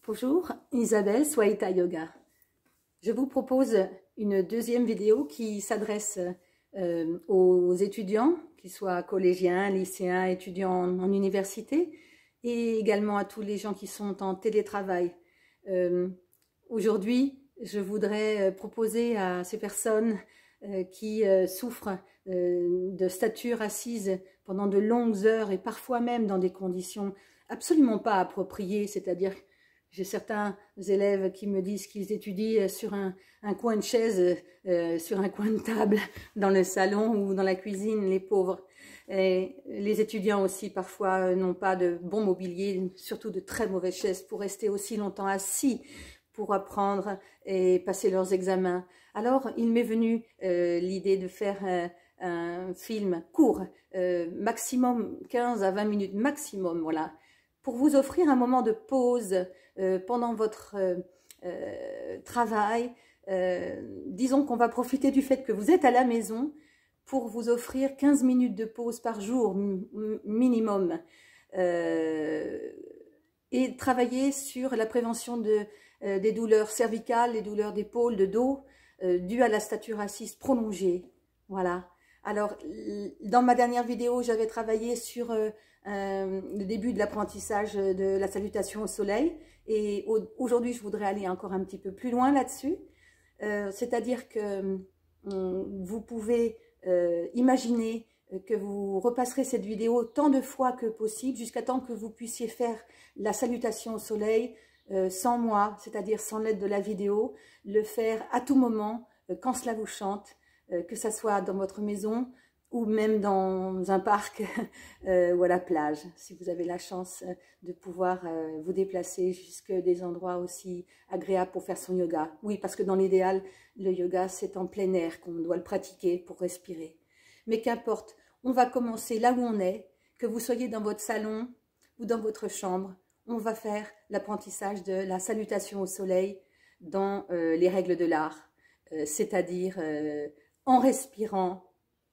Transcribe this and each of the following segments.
Bonjour, Isabelle, Swaita Yoga. Je vous propose une deuxième vidéo qui s'adresse aux étudiants, qu'ils soient collégiens, lycéens, étudiants en université, et également à tous les gens qui sont en télétravail. Aujourd'hui, je voudrais proposer à ces personnes qui souffrent de stature assise pendant de longues heures et parfois même dans des conditions absolument pas appropriées, c'est-à-dire j'ai certains élèves qui me disent qu'ils étudient sur un coin de chaise, sur un coin de table, dans le salon ou dans la cuisine, les pauvres. Et les étudiants aussi parfois n'ont pas de bon mobilier, surtout de très mauvaises chaises pour rester aussi longtemps assis pour apprendre et passer leurs examens. Alors il m'est venu l'idée de faire un film court, maximum 15 à 20 minutes maximum, voilà, pour vous offrir un moment de pause pendant votre travail. Disons qu'on va profiter du fait que vous êtes à la maison pour vous offrir 15 minutes de pause par jour minimum et travailler sur la prévention des douleurs cervicales, les douleurs d'épaule, de dos, dues à la stature assise prolongée. Voilà. Alors, dans ma dernière vidéo, j'avais travaillé sur le début de l'apprentissage de la salutation au soleil. Et aujourd'hui, je voudrais aller encore un petit peu plus loin là-dessus. C'est-à-dire que vous pouvez imaginer que vous repasserez cette vidéo tant de fois que possible, jusqu'à temps que vous puissiez faire la salutation au soleil sans moi, c'est-à-dire sans l'aide de la vidéo, le faire à tout moment, quand cela vous chante, que ça soit dans votre maison ou même dans un parc ou à la plage, si vous avez la chance de pouvoir vous déplacer jusque des endroits aussi agréables pour faire son yoga. Oui, parce que dans l'idéal, le yoga, c'est en plein air qu'on doit le pratiquer pour respirer. Mais qu'importe, on va commencer là où on est, que vous soyez dans votre salon ou dans votre chambre, on va faire l'apprentissage de la salutation au soleil dans les règles de l'art, c'est-à-dire en respirant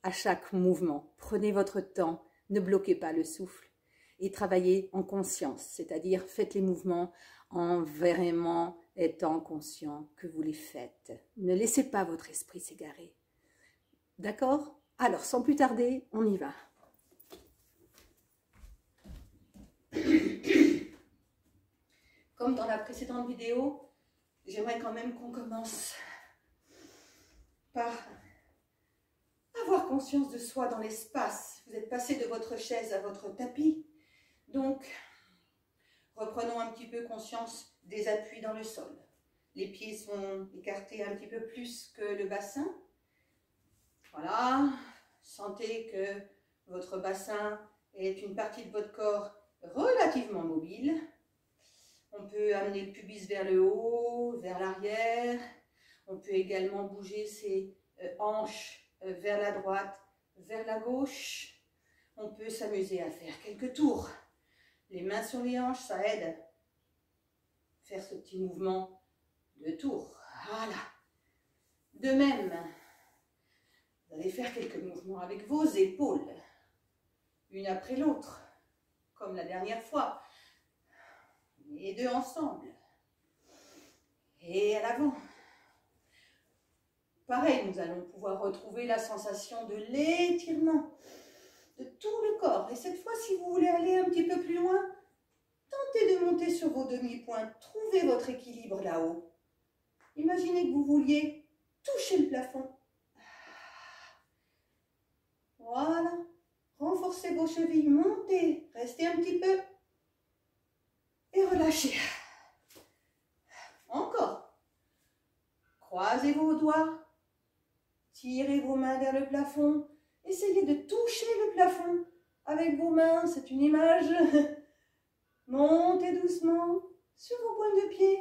à chaque mouvement. Prenez votre temps, ne bloquez pas le souffle et travaillez en conscience, c'est-à-dire faites les mouvements en vraiment étant conscient que vous les faites. Ne laissez pas votre esprit s'égarer. D'accord? Alors, sans plus tarder, on y va. Comme dans la précédente vidéo, j'aimerais quand même qu'on commence par avoir conscience de soi dans l'espace. Vous êtes passé de votre chaise à votre tapis. Donc, reprenons un petit peu conscience des appuis dans le sol. Les pieds sont écartés un petit peu plus que le bassin. Voilà. Sentez que votre bassin est une partie de votre corps relativement mobile. On peut amener le pubis vers le haut, vers l'arrière. On peut également bouger ses hanches vers la droite, vers la gauche. On peut s'amuser à faire quelques tours. Les mains sur les hanches, ça aide à faire ce petit mouvement de tour. Voilà. De même, vous allez faire quelques mouvements avec vos épaules, une après l'autre, comme la dernière fois. Les deux ensemble. Et à l'avant. Pareil, nous allons pouvoir retrouver la sensation de l'étirement de tout le corps. Et cette fois, si vous voulez aller un petit peu plus loin, tentez de monter sur vos demi-pointes. Trouvez votre équilibre là-haut. Imaginez que vous vouliez toucher le plafond. Voilà. Renforcez vos chevilles, montez, restez un petit peu. Et relâchez. Encore. Croisez vos doigts. Tirez vos mains vers le plafond. Essayez de toucher le plafond avec vos mains. C'est une image. Montez doucement sur vos pointes de pied.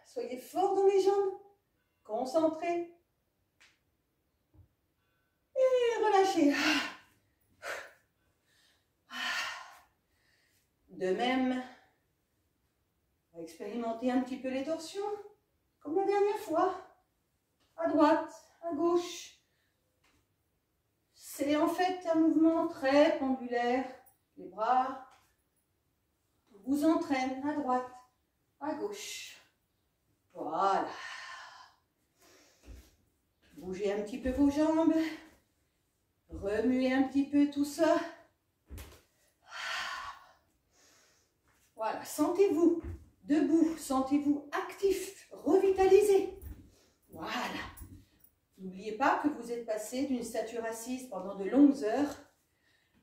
Soyez fort dans les jambes. Concentrez. Et relâchez. De même, on va expérimenter un petit peu les torsions, comme la dernière fois. À droite, à gauche. C'est en fait un mouvement très pendulaire. Les bras vous entraînent à droite, à gauche. Voilà. Bougez un petit peu vos jambes. Remuez un petit peu tout ça. Voilà, sentez-vous debout, sentez-vous actif, revitalisé. Voilà. N'oubliez pas que vous êtes passé d'une stature assise pendant de longues heures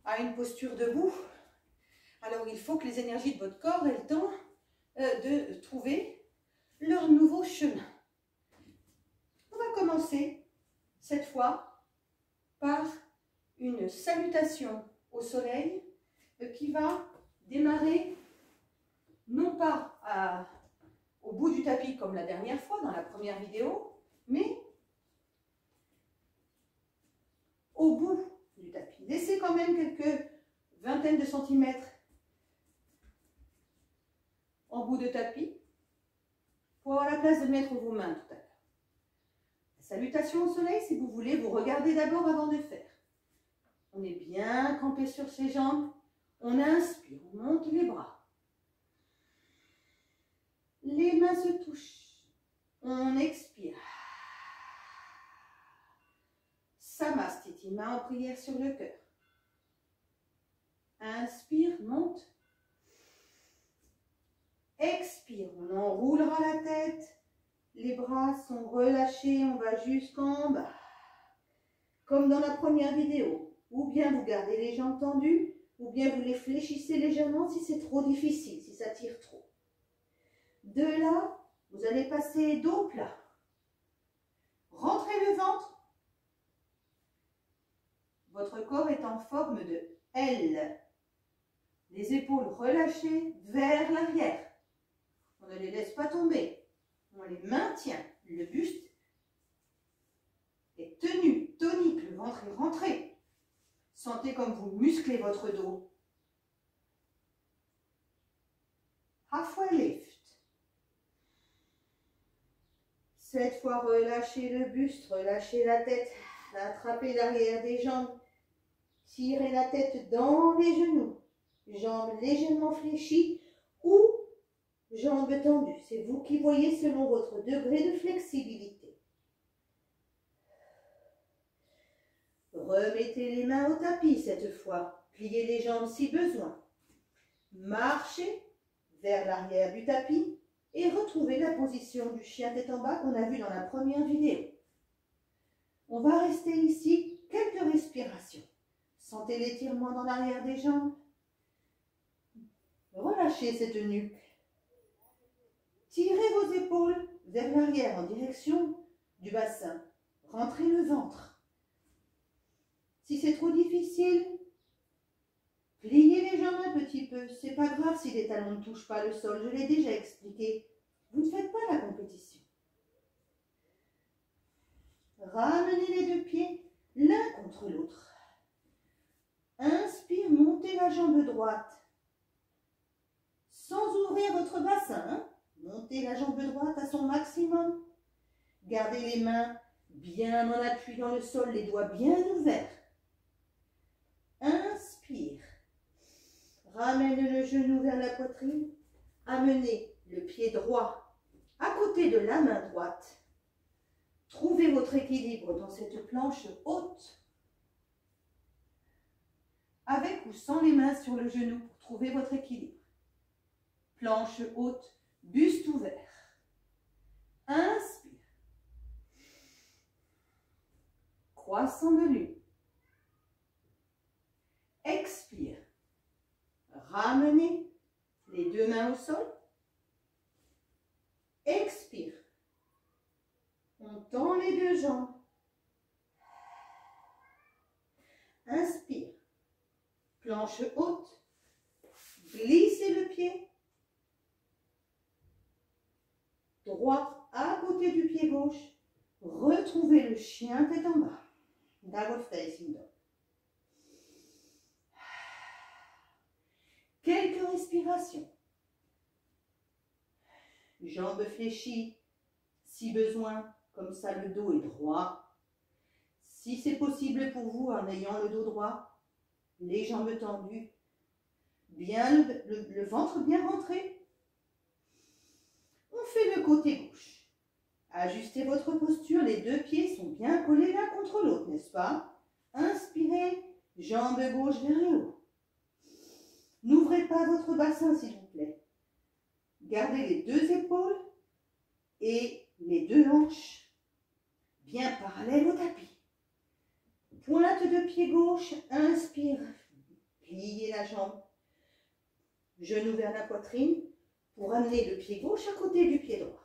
à une posture debout. Alors, il faut que les énergies de votre corps aient le temps de trouver leur nouveau chemin. On va commencer cette fois par une salutation au soleil qui va démarrer non pas au bout du tapis comme la dernière fois dans la première vidéo, mais au bout du tapis. Laissez quand même quelques vingtaines de centimètres en bout de tapis pour avoir la place de mettre vos mains tout à l'heure. Salutation au soleil, si vous voulez, vous regardez d'abord avant de faire. On est bien campé sur ses jambes. On inspire, on monte les bras. Les mains se touchent. On expire. Samastiti, main en prière sur le cœur. Inspire, monte. Expire, on enroulera la tête. Les bras sont relâchés, on va jusqu'en bas. Comme dans la première vidéo. Ou bien vous gardez les jambes tendues, ou bien vous les fléchissez légèrement si c'est trop difficile, si ça tire trop. De là, vous allez passer dos plat. Rentrez le ventre. Votre corps est en forme de L. Les épaules relâchées vers l'arrière. On ne les laisse pas tomber. On les maintient. Le buste est tenu, tonique. Le ventre est rentré. Sentez comme vous musclez votre dos. Halfway lift. Cette fois, relâchez le buste, relâchez la tête. Attrapez l'arrière des jambes. Tirez la tête dans les genoux. Jambes légèrement fléchies ou jambes tendues. C'est vous qui voyez selon votre degré de flexibilité. Remettez les mains au tapis cette fois. Pliez les jambes si besoin. Marchez vers l'arrière du tapis et retrouvez la position du chien tête en bas qu'on a vu dans la première vidéo. On va rester ici quelques respirations. Sentez l'étirement dans l'arrière des jambes. Relâchez cette nuque. Tirez vos épaules vers l'arrière en direction du bassin. Rentrez le ventre. Si c'est trop difficile, pliez les jambes un petit peu. C'est pas grave si les talons ne touchent pas le sol. Je l'ai déjà expliqué. Vous ne faites pas la compétition. Ramenez les deux pieds l'un contre l'autre. Inspire, montez la jambe droite. Sans ouvrir votre bassin, montez la jambe droite à son maximum. Gardez les mains bien en appui dans le sol, les doigts bien ouverts. Inspire. Ramène le genou vers la poitrine. Amenez le pied droit à côté de la main droite. Trouvez votre équilibre dans cette planche haute. Avec ou sans les mains sur le genou pour trouver votre équilibre. Planche haute, buste ouvert. Inspire. Croissant de lune. Expire. Ramenez les deux mains au sol. Expire. On tend les deux jambes. Inspire. Planche haute. Glissez le pied. Droit à côté du pied gauche. Retrouvez le chien tête en bas. Downward facing dog. Quelques respirations. Jambes fléchies, si besoin, comme ça le dos est droit. Si c'est possible pour vous, en ayant le dos droit, les jambes tendues, bien le ventre bien rentré. fait le côté gauche. Ajustez votre posture, les deux pieds sont bien collés l'un contre l'autre, n'est-ce pas? Inspirez, jambe gauche vers le haut. N'ouvrez pas votre bassin, s'il vous plaît. Gardez les deux épaules et les deux hanches bien parallèles au tapis. Pointe de pied gauche, inspire, pliez la jambe. Genou vers la poitrine pour amener le pied gauche à côté du pied droit.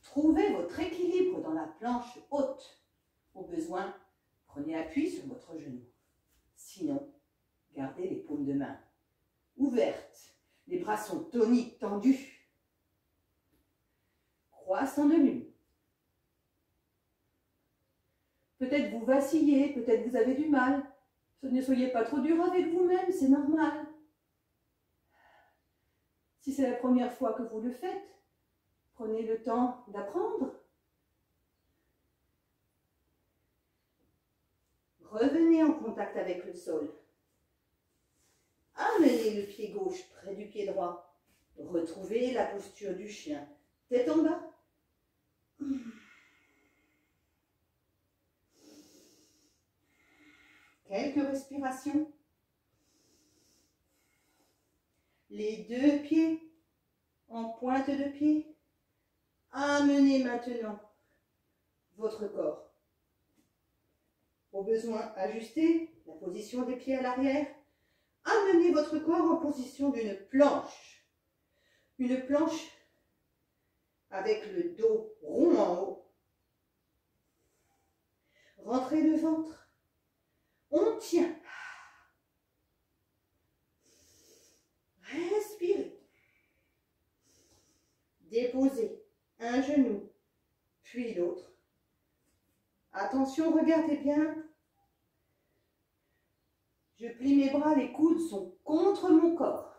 Trouvez votre équilibre dans la planche haute. Au besoin, prenez appui sur votre genou. Sinon, gardez les paumes de main ouvertes. Les bras sont toniques, tendus. Croissant de lune. Peut-être vous vacillez, peut-être vous avez du mal. Ne soyez pas trop dur avec vous-même, c'est normal. Si c'est la première fois que vous le faites, prenez le temps d'apprendre. Revenez en contact avec le sol. Amenez le pied gauche près du pied droit. Retrouvez la posture du chien. Tête en bas. Quelques respirations. Les deux pieds en pointe de pied. Amenez maintenant votre corps. Au besoin, ajustez la position des pieds à l'arrière. Amenez votre corps en position d'une planche. Une planche avec le dos rond en haut. Rentrez le ventre. On tient. Respirez. Déposez un genou, puis l'autre. Attention, regardez bien. Je plie mes bras, les coudes sont contre mon corps.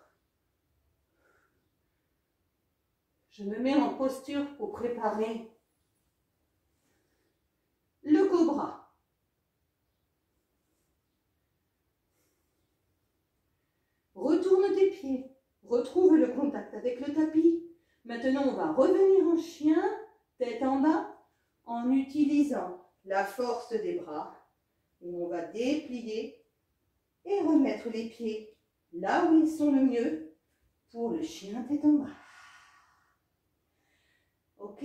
Je me mets en posture pour préparer le cobra. Retourne tes pieds, retrouve le contact avec le tapis. Maintenant, on va revenir en chien, tête en bas, en utilisant la force des bras. Et on va déplier et remettre les pieds là où ils sont le mieux pour le chien tête en bas. Ok?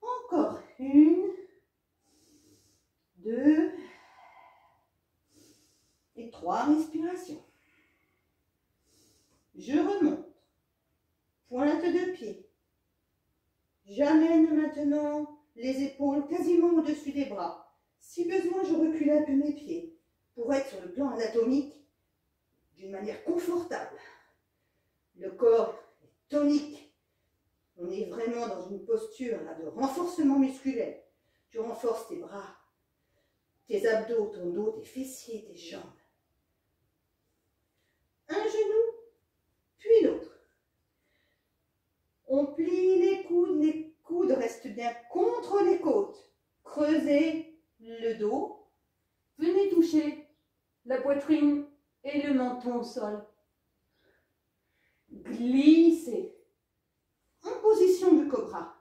Encore une, deux et trois respirations. Je remonte. Pointe de pied. J'amène maintenant les épaules quasiment au-dessus des bras. Si besoin, je recule un peu mes pieds pour être sur le plan anatomique d'une manière confortable. Le corps est tonique. On est vraiment dans une posture là, de renforcement musculaire. Tu renforces tes bras, tes abdos, ton dos, tes fessiers, tes jambes. Un genou, puis l'autre. On plie les coudes restent bien contre les côtes. Creusez le dos. Venez toucher la poitrine et le menton au sol. Glissez. En position du cobra.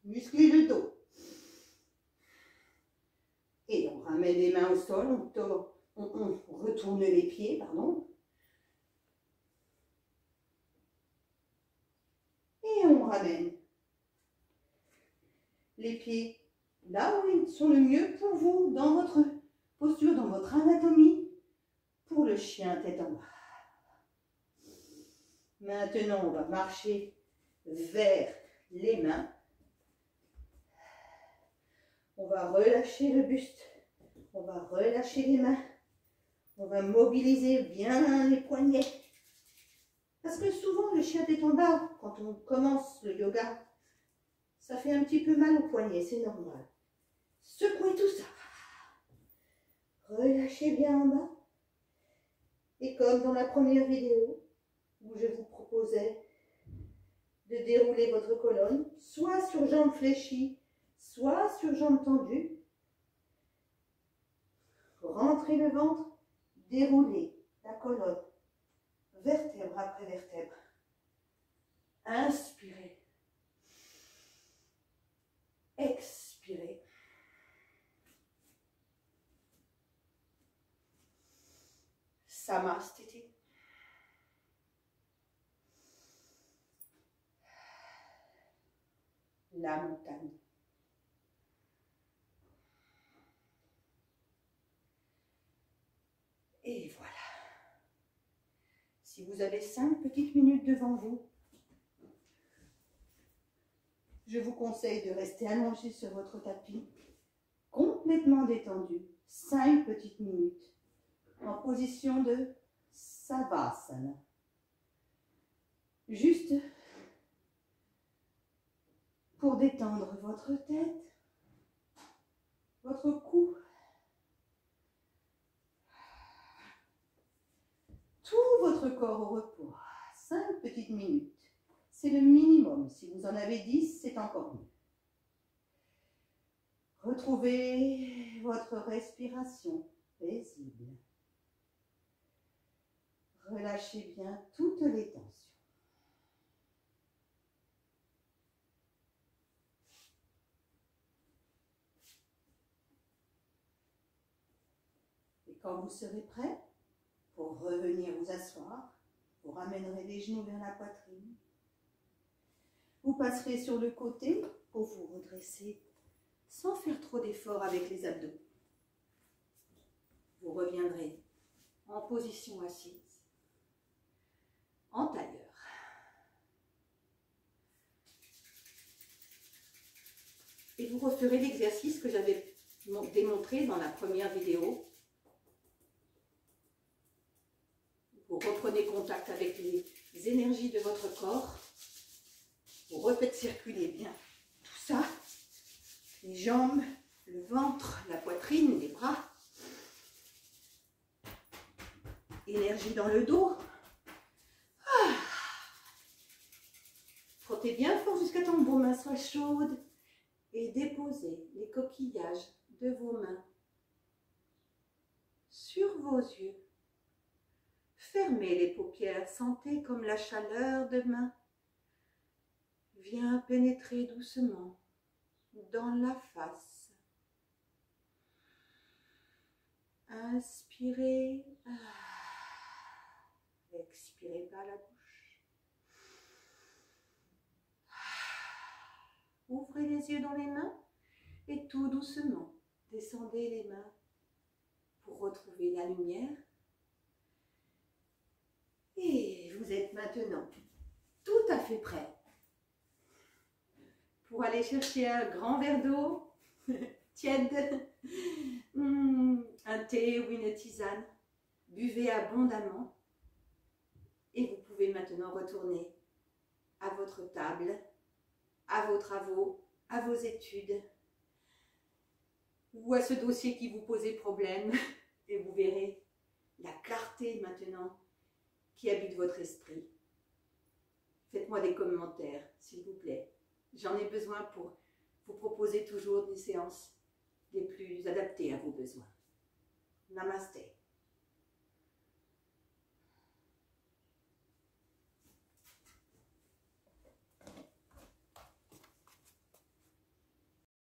Musclez le dos. Et on ramène les mains au sol, on retourne les pieds, pardon. Et on ramène les pieds là où ils sont le mieux pour vous, dans votre posture, dans votre anatomie, pour le chien tête en bas. Maintenant, on va marcher vers les mains. On va relâcher le buste. On va relâcher les mains. On va mobiliser bien les poignets. Parce que souvent, le chien tête en bas, quand on commence le yoga, ça fait un petit peu mal aux poignets, c'est normal. Secouez tout ça. Relâchez bien en bas. Et comme dans la première vidéo, où je vous proposais de dérouler votre colonne, soit sur jambes fléchies, soit sur jambes tendues. Rentrez ventre et le ventre, déroulez la colonne, vertèbre après vertèbre. Inspirez. Expirez. Samastiti. La montagne. Et voilà. Si vous avez 5 petites minutes devant vous, je vous conseille de rester allongé sur votre tapis, complètement détendu, 5 petites minutes, en position de Savasana. Juste pour détendre votre tête, votre cou, tout votre corps au repos. 5 petites minutes. C'est le minimum. Si vous en avez 10, c'est encore mieux. Retrouvez votre respiration paisible. Relâchez bien toutes les tensions. Et quand vous serez prêt, pour revenir vous asseoir, vous ramènerez les genoux vers la poitrine. Vous passerez sur le côté pour vous redresser sans faire trop d'efforts avec les abdos. Vous reviendrez en position assise, en tailleur. Et vous referez l'exercice que j'avais démontré dans la première vidéo. Vous reprenez contact avec les énergies de votre corps. Vous refaites circuler bien tout ça. Les jambes, le ventre, la poitrine, les bras. Énergie dans le dos. Frottez bien fort jusqu'à temps que vos mains soient chaudes. Et déposez les coquillages de vos mains sur vos yeux. Fermez les paupières, sentez comme la chaleur de main vient pénétrer doucement dans la face. Inspirez, expirez par la bouche. Ouvrez les yeux dans les mains et tout doucement, descendez les mains pour retrouver la lumière. Et vous êtes maintenant tout à fait prêt pour aller chercher un grand verre d'eau tiède, un thé ou une tisane. Buvez abondamment et vous pouvez maintenant retourner à votre table, à vos travaux, à vos études ou à ce dossier qui vous posait problème et vous verrez la clarté maintenant qui habite votre esprit. Faites-moi des commentaires, s'il vous plaît. J'en ai besoin pour vous proposer toujours des séances les plus adaptées à vos besoins. Namasté.